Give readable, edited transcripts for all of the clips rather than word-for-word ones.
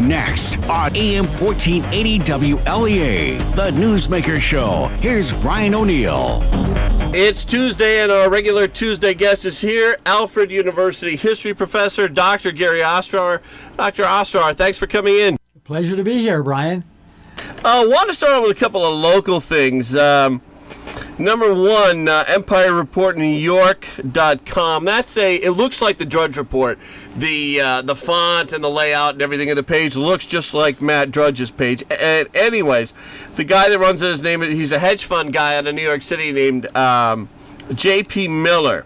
Next on AM 1480 WLEA, the Newsmaker Show. Here's Brian O'Neill. It's Tuesday, and our regular Tuesday guest is here, Alfred University history professor, Dr. Gary Ostrower. Dr. Ostrower, thanks for coming in. Pleasure to be here, Brian. I want to start out with a couple of local things. Number one, Empire Report New York.com. It looks like the Drudge Report. The font and the layout and everything of the page looks just like Matt Drudge's page. And anyways, the guy that runs it, he's a hedge fund guy out of New York City named J.P. Miller.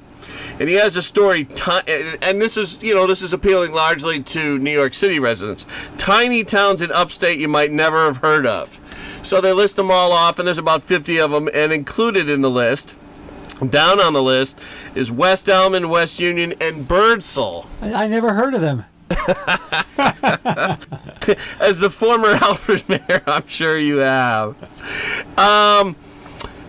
And he has a story, and this is appealing largely to New York City residents. Tiny towns in upstate you might never have heard of. So they list them all off, and there's about 50 of them, and included in the list, down on the list, is West Elm, West Union, and Birdsall. I never heard of them. As the former Alfred mayor, I'm sure you have.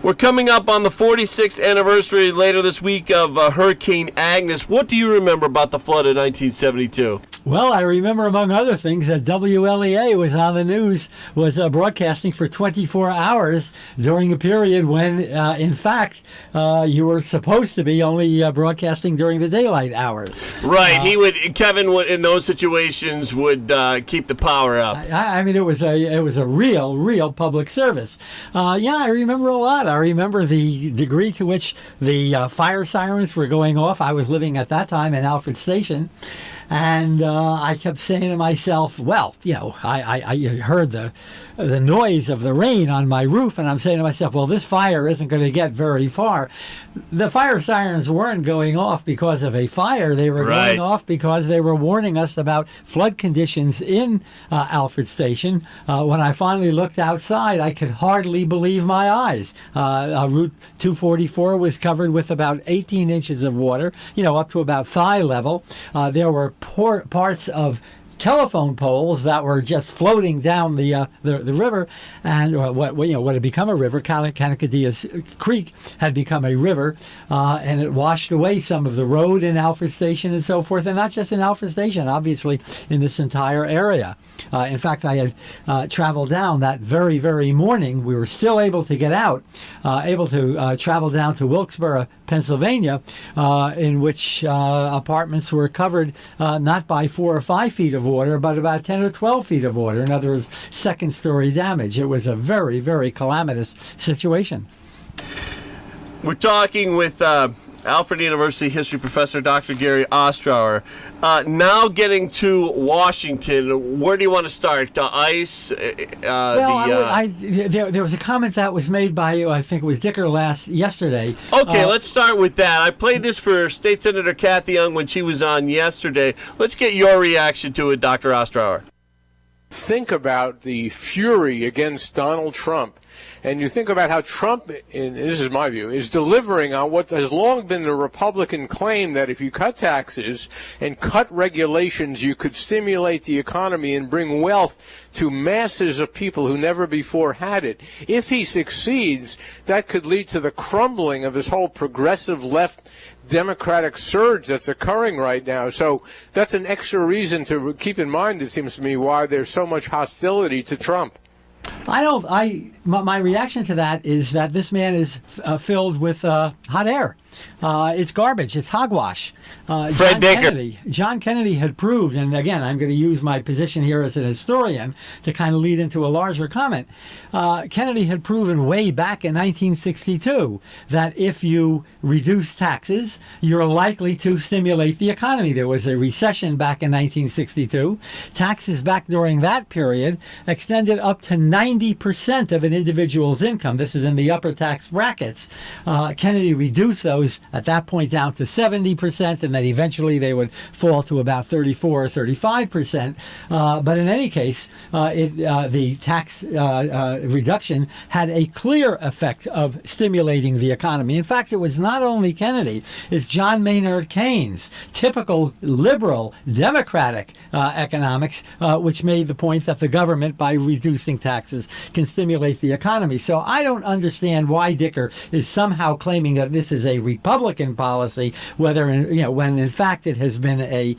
We're coming up on the 46th anniversary later this week of Hurricane Agnes. What do you remember about the flood of 1972? Well, I remember, among other things, that WLEA was on the news, was broadcasting for 24 hours during a period when, in fact, you were supposed to be only broadcasting during the daylight hours. Right. Kevin would, in those situations, would keep the power up. I mean, it was a real public service. I remember a lot. I remember the degree to which the fire sirens were going off. I was living at that time in Alfred Station. And I kept saying to myself, well, I heard the noise of the rain on my roof, and I'm saying to myself, well, this fire isn't going to get very far. The fire sirens weren't going off because of a fire. They were going off because they were warning us about flood conditions in Alfred Station. When I finally looked outside, I could hardly believe my eyes. Route 244 was covered with about 18 inches of water, up to about thigh level. There were parts of telephone poles that were just floating down the river, and what had become a river, Kanakadea Creek, had become a river, and it washed away some of the road in Alfred Station and so forth, and not just in Alfred Station, obviously in this entire area. In fact, I had traveled down that very, very morning. We were still able to get out, able to travel down to Wilkes-Barre, Pennsylvania, in which apartments were covered not by 4 or 5 feet of water, but about 10 or 12 feet of water. In other words, second-story damage. It was a very, very calamitous situation. We're talking with Alfred University history professor Dr. Gary Ostrower. Now getting to Washington, where do you want to start? The ice? There was a comment that was made by, I think it was Dicker yesterday. Okay, let's start with that. I played this for State Senator Kathy Young when she was on yesterday. Let's get your reaction to it, Dr. Ostrower. Think about the fury against Donald Trump. And you think about how Trump, and this is my view, is delivering on what has long been the Republican claim that if you cut taxes and cut regulations, you could stimulate the economy and bring wealth to masses of people who never before had it. If he succeeds, that could lead to the crumbling of this whole progressive left democratic surge that's occurring right now. So that's an extra reason to keep in mind, it seems to me, why there's so much hostility to Trump. My reaction to that is that this man is filled with hot air. It's garbage. It's hogwash. John Kennedy had proved, and again, I'm going to use my position here as an historian to kind of lead into a larger comment. Kennedy had proven way back in 1962 that if you reduce taxes, you're likely to stimulate the economy. There was a recession back in 1962. Taxes back during that period extended up to 90% of an individual's income. This is in the upper tax brackets. Kennedy reduced those at that point down to 70%, and then eventually they would fall to about 34 or 35%. But in any case, the tax reduction had a clear effect of stimulating the economy. In fact, it was not only Kennedy, it's John Maynard Keynes, typical liberal democratic economics, which made the point that the government, by reducing taxes, can stimulate the economy. So I don't understand why Dicker is somehow claiming that this is a Republican policy, when in fact it has been a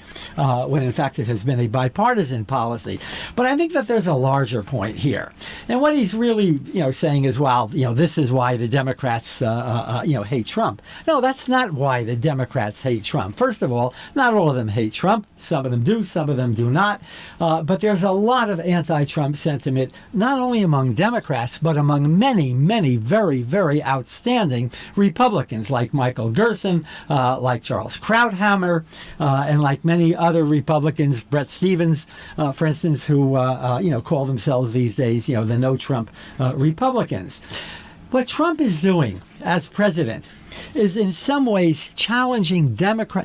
bipartisan policy. But I think that there's a larger point here, and what he's really saying is, well, this is why the Democrats hate Trump. No, that's not why the Democrats hate Trump. First of all, not all of them hate Trump. Some of them do, some of them do not. But there's a lot of anti-Trump sentiment, not only among Democrats, but among many, many very, very outstanding Republicans, like Michael Gerson, like Charles Krauthammer, and like many other Republicans, Brett Stevens, for instance, who call themselves these days, the No Trump Republicans. What Trump is doing as president is in some ways challenging small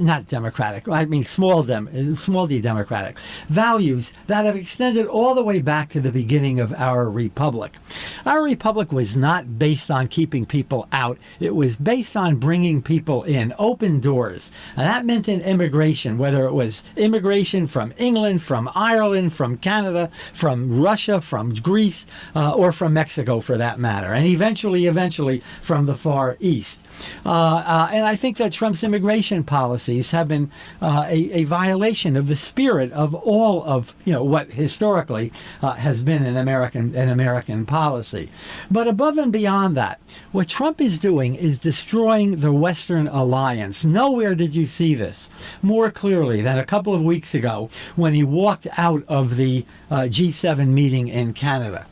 d democratic values that have extended all the way back to the beginning of our republic. Our republic was not based on keeping people out. It was based on bringing people in, open doors. And that meant in immigration, whether it was immigration from England, from Ireland, from Canada, from Russia, from Greece, or from Mexico for that matter, and eventually from the Far East. And I think that Trump's immigration policies have been a violation of the spirit of all of what historically has been an American policy. But above and beyond that, what Trump is doing is destroying the Western alliance. Nowhere did you see this more clearly than a couple of weeks ago when he walked out of the G7 meeting in Canada.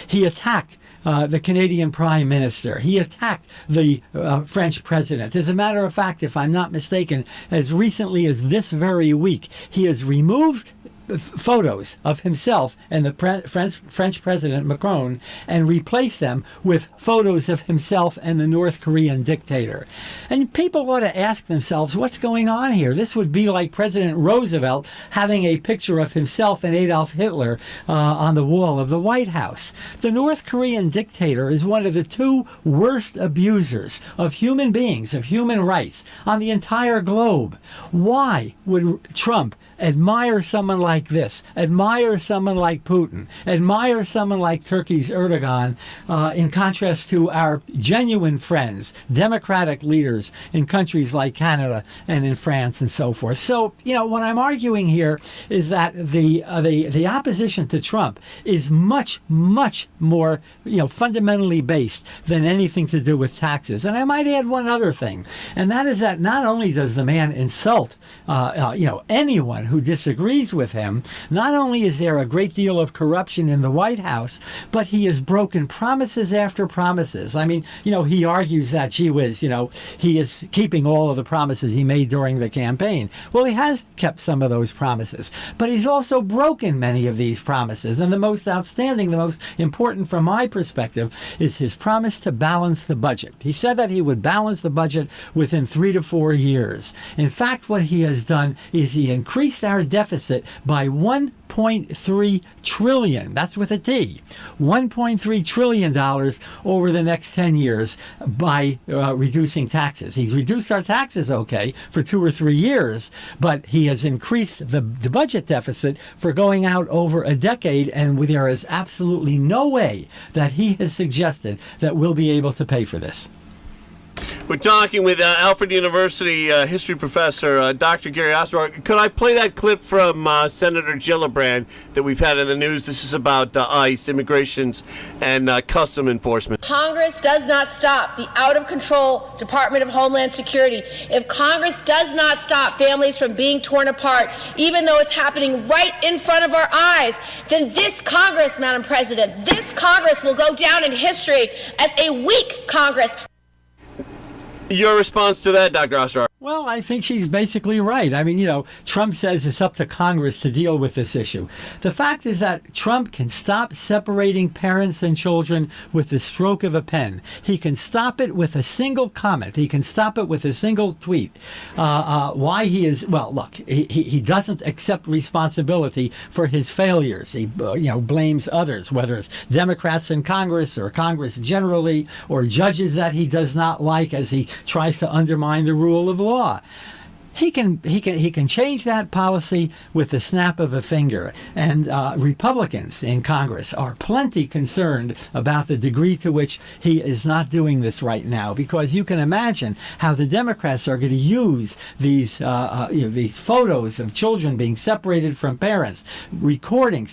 He attacked the Canadian Prime Minister. He attacked the French President. As a matter of fact, if I'm not mistaken, as recently as this very week, he has removed photos of himself and the French President Macron and replaced them with photos of himself and the North Korean dictator. And people ought to ask themselves, what's going on here? This would be like President Roosevelt having a picture of himself and Adolf Hitler on the wall of the White House. The North Korean dictator is one of the two worst abusers of human beings, of human rights on the entire globe. Why would Trump admire someone like this, admire someone like Putin, admire someone like Turkey's Erdogan, in contrast to our genuine friends, democratic leaders in countries like Canada and in France and so forth? So, what I'm arguing here is that the opposition to Trump is much, much more, fundamentally based than anything to do with taxes. And I might add one other thing, and that is that not only does the man insult, anyone who disagrees with him, not only is there a great deal of corruption in the White House, but he has broken promises after promises. I mean, he argues that, gee whiz, he is keeping all of the promises he made during the campaign. Well, he has kept some of those promises, but he's also broken many of these promises. And the most outstanding, the most important from my perspective, is his promise to balance the budget. He said that he would balance the budget within 3 to 4 years. In fact, what he has done is he increased our deficit by $1.3 trillion. That's with a T. $1.3 trillion over the next 10 years by reducing taxes. He's reduced our taxes, okay, for 2 or 3 years, but he has increased the budget deficit for going out over a decade, and there is absolutely no way that he has suggested that we'll be able to pay for this. We're talking with Alfred University history professor Dr. Gary Ostrower. Could I play that clip from Senator Gillibrand that we've had in the news? This is about ICE, immigrations, and custom enforcement. Congress does not stop the out-of-control Department of Homeland Security. If Congress does not stop families from being torn apart, even though it's happening right in front of our eyes, then this Congress, Madam President, this Congress will go down in history as a weak Congress. Your response to that, Dr. Ostrower? Well, I think she's basically right. I mean, Trump says it's up to Congress to deal with this issue. The fact is that Trump can stop separating parents and children with the stroke of a pen. He can stop it with a single comment. He can stop it with a single tweet. Why he is, well, look, he doesn't accept responsibility for his failures. He, blames others, whether it's Democrats in Congress or Congress generally, or judges that he does not like as he tries to undermine the rule of law. he can change that policy with the snap of a finger. And Republicans in Congress are plenty concerned about the degree to which he is not doing this right now, because you can imagine how the Democrats are going to use these photos of children being separated from parents,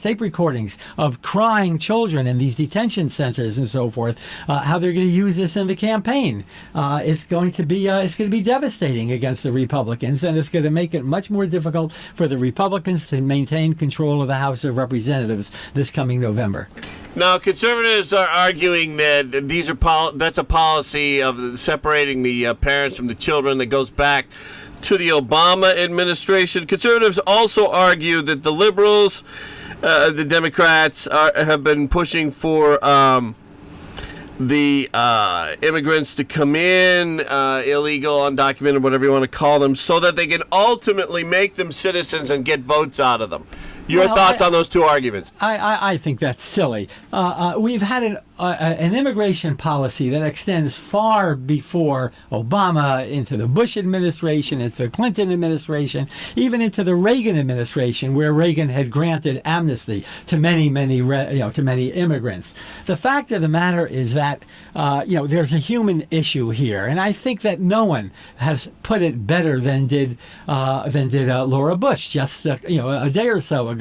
tape recordings of crying children in these detention centers and so forth. How they're going to use this in the campaign. It's going to be devastating against the Republicans, and it's going to make it much more difficult for the Republicans to maintain control of the House of Representatives this coming November. Now, conservatives are arguing that that's a policy of separating the parents from the children that goes back to the Obama administration. Conservatives also argue that the liberals, the Democrats, have been pushing for the immigrants to come in, illegal, undocumented, whatever you want to call them, so that they can ultimately make them citizens and get votes out of them. Your thoughts on those two arguments? I think that's silly. We've had an immigration policy that extends far before Obama, into the Bush administration, into the Clinton administration, even into the Reagan administration, where Reagan had granted amnesty to many immigrants. The fact of the matter is that there's a human issue here, and I think that no one has put it better than did Laura Bush just a day or so ago,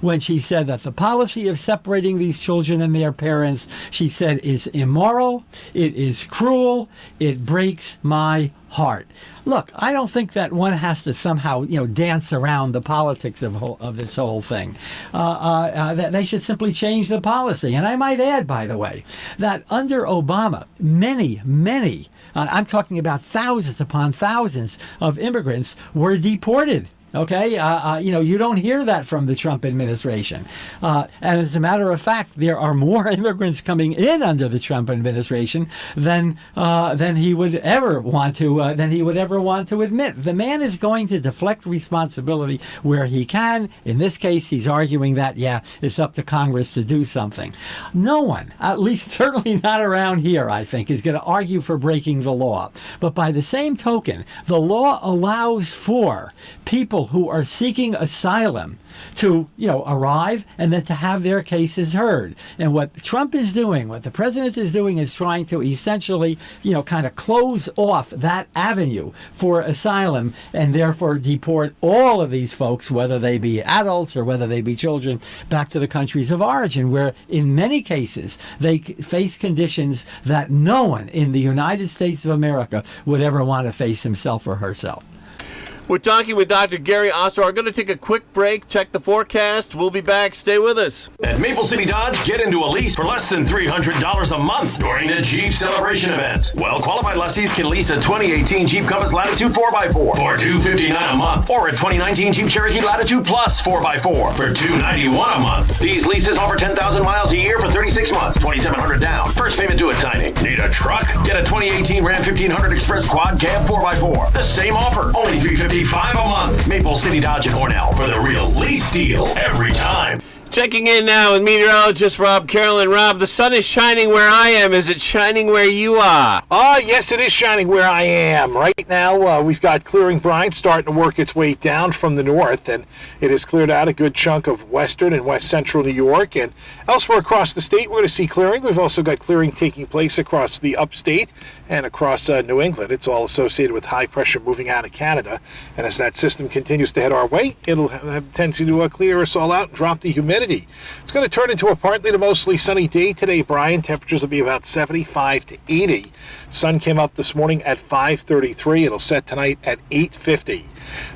when she said that the policy of separating these children and their parents, she said, is immoral, it is cruel, it breaks my heart. Look, I don't think that one has to somehow, dance around the politics of this whole thing. That they should simply change the policy. And I might add, by the way, that under Obama, many, I'm talking about thousands upon thousands of immigrants were deported. Okay, you don't hear that from the Trump administration, and as a matter of fact, there are more immigrants coming in under the Trump administration than he would ever want to admit. The man is going to deflect responsibility where he can. In this case, he's arguing that it's up to Congress to do something. No one, at least certainly not around here, I think, is going to argue for breaking the law. But by the same token, the law allows for people who are seeking asylum to, arrive and then to have their cases heard. And what Trump is doing, what the president is doing, is trying to essentially, kind of close off that avenue for asylum and therefore deport all of these folks, whether they be adults or whether they be children, back to the countries of origin, where in many cases they face conditions that no one in the United States of America would ever want to face himself or herself. We're talking with Dr. Gary Ostrower. We're going to take a quick break, check the forecast. We'll be back. Stay with us. At Maple City Dodge, get into a lease for less than $300 a month during the Jeep Celebration event. Well-qualified lessees can lease a 2018 Jeep Compass Latitude 4x4 for $259 a month, or a 2019 Jeep Cherokee Latitude Plus 4x4 for $291 a month. These leases offer 10,000 miles a year for 36 months, $2,700 down. First payment due at signing. Need a truck? Get a 2018 Ram 1500 Express Quad Cab 4x4. The same offer, only $355 a month. Maple City Dodge and Cornell for the real lease deal every time. Checking in now with meteorologist Rob Carroll. Rob, the sun is shining where I am. Is it shining where you are? Yes, it is shining where I am. Right now, we've got clearing brine starting to work its way down from the north, and it has cleared out a good chunk of western and west central New York. And elsewhere across the state, we're going to see clearing. We've also got clearing taking place across the upstate and across New England. It's all associated with high pressure moving out of Canada. And as that system continues to head our way, it'll have a tendency to clear us all out and drop the humidity. It's going to turn into a partly to mostly sunny day today, Brian. Temperatures will be about 75 to 80. Sun came up this morning at 5:33. It'll set tonight at 8:50.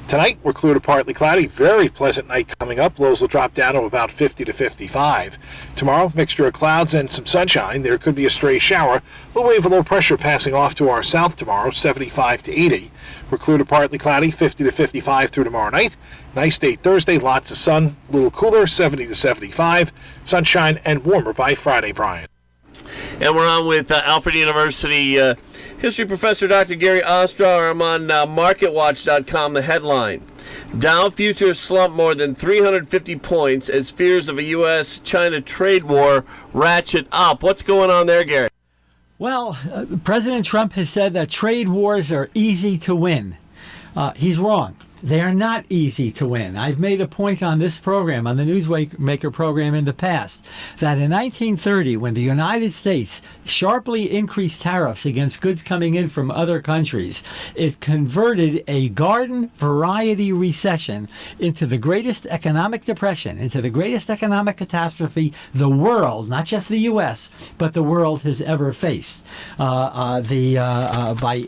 Tonight, we're clear to partly cloudy. Very pleasant night coming up. Lows will drop down to about 50 to 55. Tomorrow, mixture of clouds and some sunshine. There could be a stray shower. A little wave of low pressure passing off to our south tomorrow, 75 to 80. We're clear to partly cloudy, 50 to 55 through tomorrow night. Nice day Thursday, lots of sun, a little cooler, 70 to 75. Sunshine and warmer by Friday, Brian. And we're on with Alfred University history professor Dr. Gary Ostrower. I'm on MarketWatch.com. The headline: Dow futures slump more than 350 points as fears of a U.S.-China trade war ratchet up. What's going on there, Gary? Well, President Trump has said that trade wars are easy to win. He's wrong. They are not easy to win. I've made a point on this program, on the Newsmaker program in the past, that in 1930, when the United States sharply increased tariffs against goods coming in from other countries, it converted a garden variety recession into the greatest economic depression, into the greatest economic catastrophe the world, not just the U.S., but the world has ever faced. By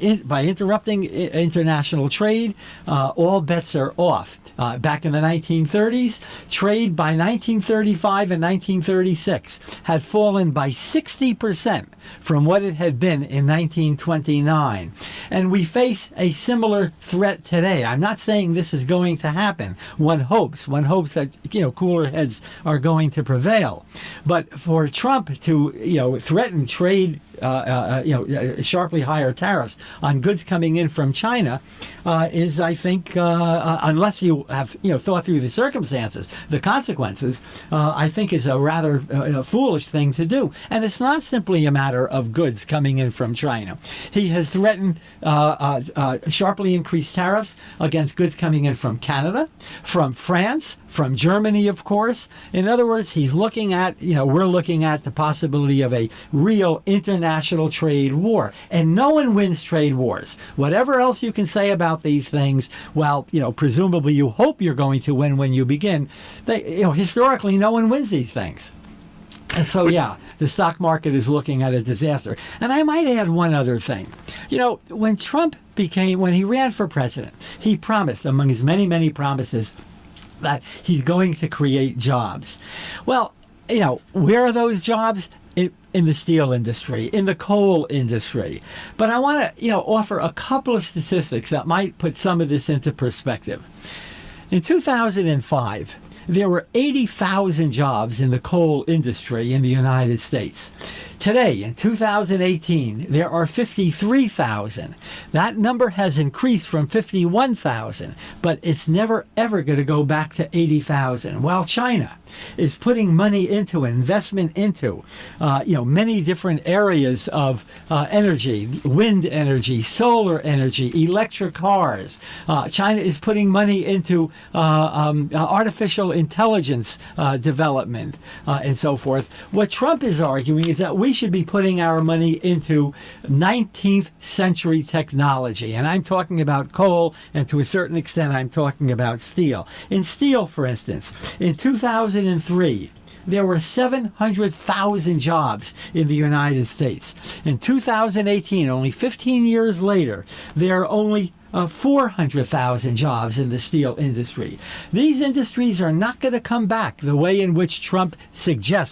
interrupting international trade, all bets are off. Back in the 1930s, trade by 1935 and 1936 had fallen by 60% from what it had been in 1929. And we face a similar threat today. I'm not saying this is going to happen. One hopes that, cooler heads are going to prevail. But for Trump to, threaten trade, sharply higher tariffs on goods coming in from China is, I think, unless you have, thought through the circumstances, the consequences, I think is a rather foolish thing to do. And it's not simply a matter of goods coming in from China. He has threatened sharply increased tariffs against goods coming in from Canada, from France, from Germany, of course. In other words, he's looking at, we're looking at the possibility of a real international trade war. And no one wins trade wars. Whatever else you can say about these things, well, presumably you hope you're going to win when you begin. Historically, no one wins these things. And so, the stock market is looking at a disaster. And I might add one other thing. When he ran for president, he promised, among his many, many promises, that he's going to create jobs. Well, where are those jobs? In the steel industry, in the coal industry. But I want to, offer a couple of statistics that might put some of this into perspective. In 2005, there were 80,000 jobs in the coal industry in the United States. Today, in 2018, there are 53,000. That number has increased from 51,000, but it's never, ever going to go back to 80,000. While China is putting money into, investment into, many different areas of energy, wind energy, solar energy, electric cars. China is putting money into artificial intelligence development and so forth. What Trump is arguing is that we should be putting our money into 19th century technology. And I'm talking about coal, and to a certain extent, I'm talking about steel. In steel, for instance, in 2003, there were 700,000 jobs in the United States. In 2018, only 15 years later, there are only 400,000 jobs in the steel industry. These industries are not going to come back the way in which Trump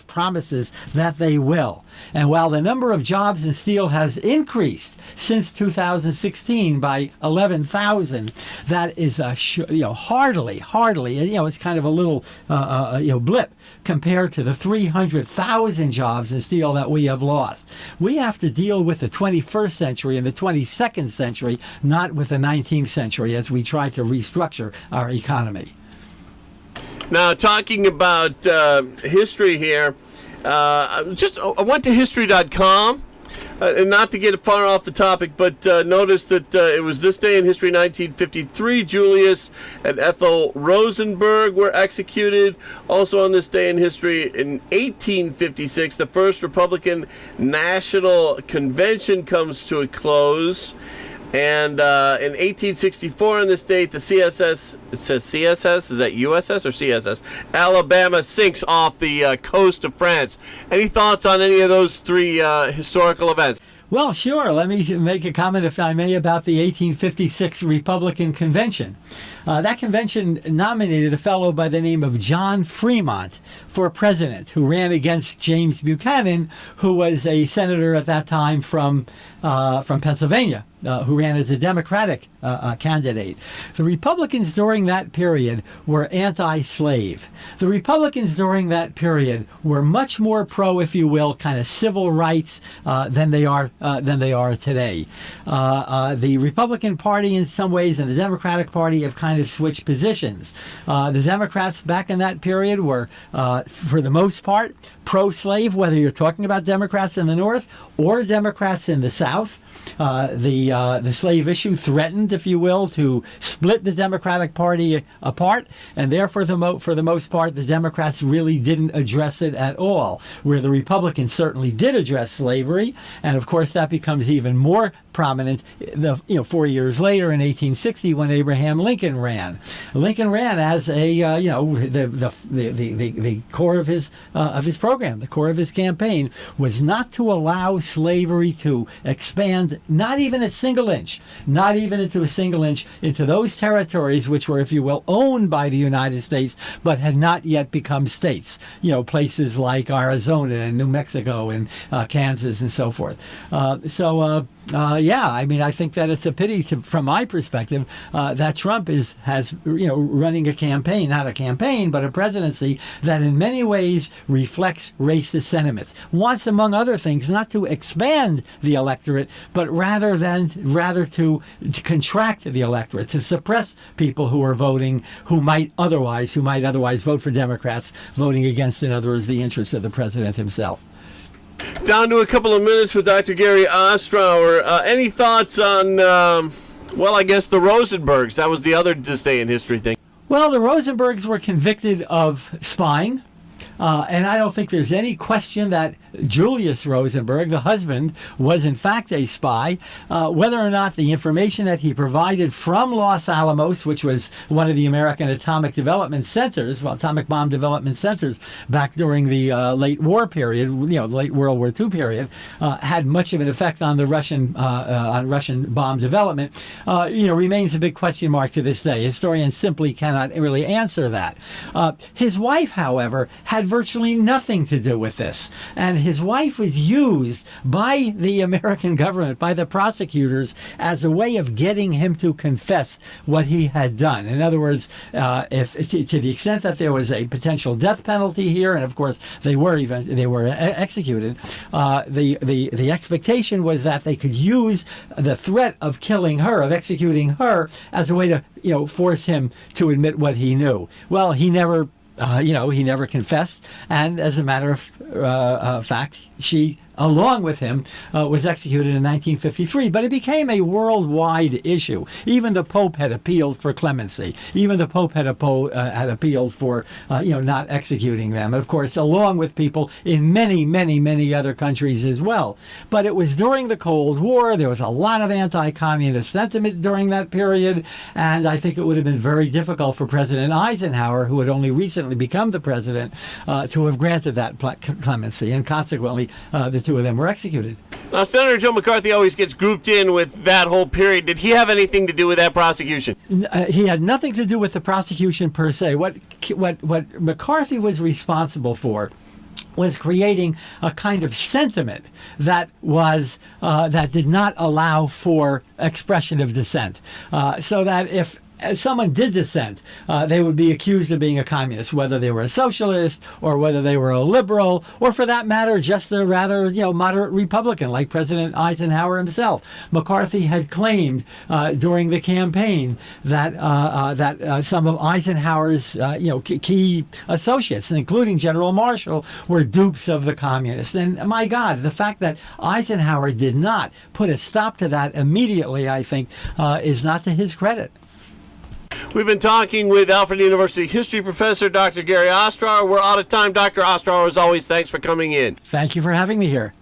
promises that they will. And while the number of jobs in steel has increased since 2016 by 11,000, that is hardly, it's kind of a little blip compared to the 300,000 jobs in steel that we have lost. We have to deal with the 21st century and the 22nd century, not with the 19th century, as we try to restructure our economy. Now, talking about history here, I went to history.com, and not to get far off the topic, but notice that it was this day in history, 1953, Julius and Ethel Rosenberg were executed. Also on this day in history, in 1856, the first Republican National Convention comes to a close. And in 1864, on this date, the CSS, it says CSS, is that USS or CSS? Alabama sinks off the coast of France. Any thoughts on any of those three historical events? Well, sure. Let me make a comment, if I may, about the 1856 Republican Convention. That convention nominated a fellow by the name of John Fremont for president, who ran against James Buchanan, who was a senator at that time from Pennsylvania, who ran as a Democratic candidate. The Republicans during that period were anti-slave. The Republicans during that period were much more pro, if you will, kind of civil rights than they are today. The Republican Party, in some ways, and the Democratic Party have kind of switched positions. The Democrats back in that period were, for the most part, pro-slave, whether you're talking about Democrats in the North or Democrats in the South. The the slave issue threatened, if you will, to split the Democratic Party apart, and therefore, for the most part, the Democrats really didn't address it at all, where the Republicans certainly did address slavery, and of course that becomes even more prominent 4 years later in 1860 when Abraham Lincoln ran. Lincoln ran as a the core of his program, the core of his campaign was not to allow slavery to expand, not even a single inch, into those territories which were, if you will, owned by the United States but had not yet become states. Places like Arizona and New Mexico and Kansas and so forth. I think that it's a pity, from my perspective, that Trump has running a campaign, not a campaign, but a presidency that in many ways reflects racist sentiments. Wants, among other things, not to expand the electorate, but rather to contract the electorate, to suppress people who are voting, who might otherwise vote for Democrats, voting against, in other words, the interests of the president himself. Down to a couple of minutes with Dr. Gary Ostrower. Any thoughts on, I guess the Rosenbergs? That was the other this day in history thing. Well, the Rosenbergs were convicted of spying. And I don't think there's any question that Julius Rosenberg, the husband, was in fact a spy. Whether or not the information that he provided from Los Alamos, which was one of the American atomic bomb development centers back during the late war period, late World War II period, had much of an effect on the Russian bomb development, remains a big question mark to this day. Historians simply cannot really answer that. His wife, however, had virtually nothing to do with this. And his wife was used by the American government, by the prosecutors, as a way of getting him to confess what he had done. In other words, if to the extent that there was a potential death penalty here, and of course they were executed, the expectation was that they could use the threat of killing her, of executing her, as a way to force him to admit what he knew. Well, he never confessed, and as a matter of fact, she, along with him, was executed in 1953. But it became a worldwide issue. Even the Pope had appealed for clemency. Even the Pope had appealed for, not executing them. And of course, along with people in many, many, many other countries as well. But it was during the Cold War. There was a lot of anti-communist sentiment during that period. And I think it would have been very difficult for President Eisenhower, who had only recently become the president, to have granted that clemency. And consequently, the two of them were executed. Now, Senator Joe McCarthy always gets grouped in with that whole period. Did he have anything to do with that prosecution? He had nothing to do with the prosecution per se. What McCarthy was responsible for was creating a kind of sentiment that did not allow for expression of dissent, so that if someone did dissent, they would be accused of being a communist, whether they were a socialist or whether they were a liberal, or for that matter, just a rather moderate Republican like President Eisenhower himself. McCarthy had claimed during the campaign that some of Eisenhower's key associates, including General Marshall, were dupes of the communists. And my God, the fact that Eisenhower did not put a stop to that immediately, I think, is not to his credit. We've been talking with Alfred University history professor Dr. Gary Ostrower. We're out of time. Dr. Ostrower, as always, thanks for coming in. Thank you for having me here.